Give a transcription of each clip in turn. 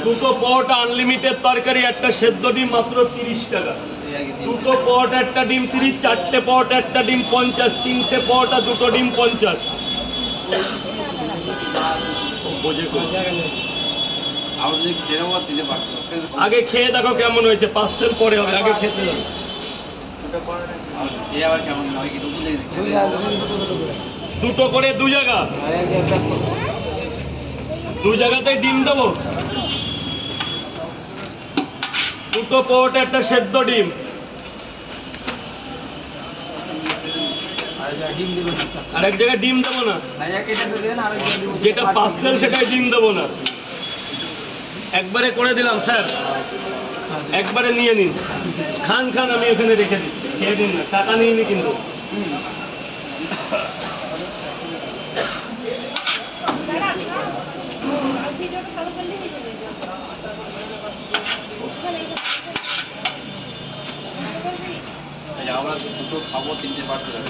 দুটো পট আনলিমিটেড তরকারি, একটা সেদ্ধ ডিম মাত্র 30 টাকা। দুটো পট একটা ডিম 30, চারটে পট একটা ডিম 50, তিনটে পট আর দুটো ডিম 50। আগে খেয়ে দেখো কেমন হয়েছে, পার্সেল পরে হবে, আগে খেতে হবে। দুটো করে দু জায়গাতে ডিম দেবো। দুটো পট একটা সেদ্ধ ডিম, আর এক জায়গায় ডিম দেবো না, যেটা পার্সেল সেটাই ডিম দেবো না। একবারে করে দিলাম স্যার, একবারে নিয়ে নিন, খান খান, আমি এখানে রেখে দিচ্ছি, খেয়ে দিন না, টাকা নিয়ে নি কিন্তু।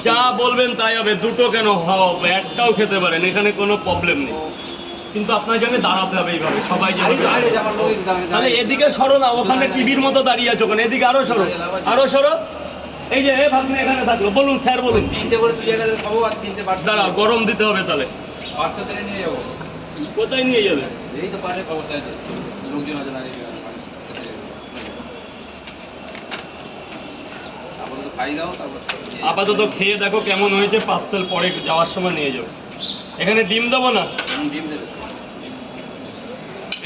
যা বলবেন তাই হবে, দুটো কেন হবে, একটাও খেতে পারেন, এখানে কোনো প্রবলেম নেই, কিন্তু আপনার জন্য দাঁড়াতে হবে এইভাবে সবাই। তাহলে এদিকে সরো না, ওখানে টিভির মতো দাঁড়িয়ে আছো, ওখানে এদিকে আরো সরো, আরো সরো। এই যে ভাবনা এখানে থাকলো, বলুন স্যার বলুন। দাঁড়া, গরম দিতে হবে তাহলে। কোথায় নিয়ে যাবে? আপাতত খেয়ে দেখো কেমন হয়েছে, পার্সেল পরে যাওয়ার সময় নিয়ে যাও। এখানে ডিম দেবো না, ডিম দেবে।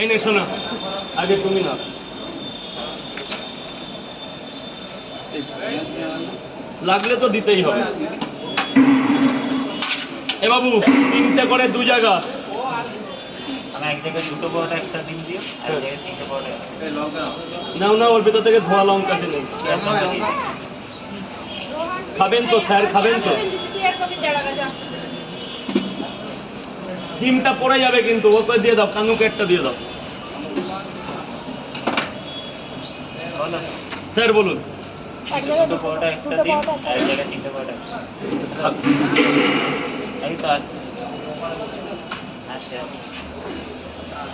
এই নে শোনা, আগে তুমি না, লাগলে তো দিতেই হবে। এ বাবু, তিনটে করে দু জায়গা। নাও না, ওর ভিতর থেকে ধোয়া লঙ্কা নেই। খাবেন তো স্যার, খাবেন তো? ডিমটা পড়ে যাবে কিন্তু, ওকে দিয়ে দাও, কানুকে একটা দিয়ে দাও। স্যার বলুন।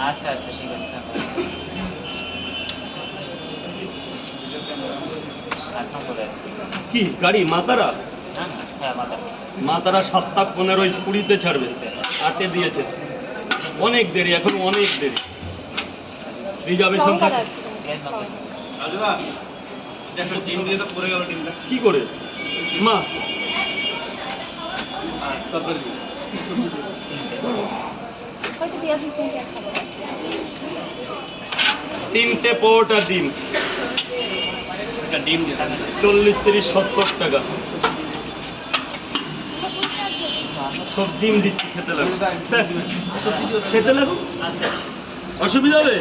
আচ্ছা আচ্ছা, ঠিক আছে। কি গাড়ি মাতারা? হ্যাঁ, মাতারা 7:15 ছাড়বে, 8-এ দিয়েছে। অনেক দেরি, এখন অনেক দেরি। রিজার্ভেশন কি করে মা? তিনটে পট আর ডিম, 40, 30, 70 টাকা। সব ডিম দিচ্ছি, খেতে লাগবে, খেতে লাগবে, অসুবিধা হবে?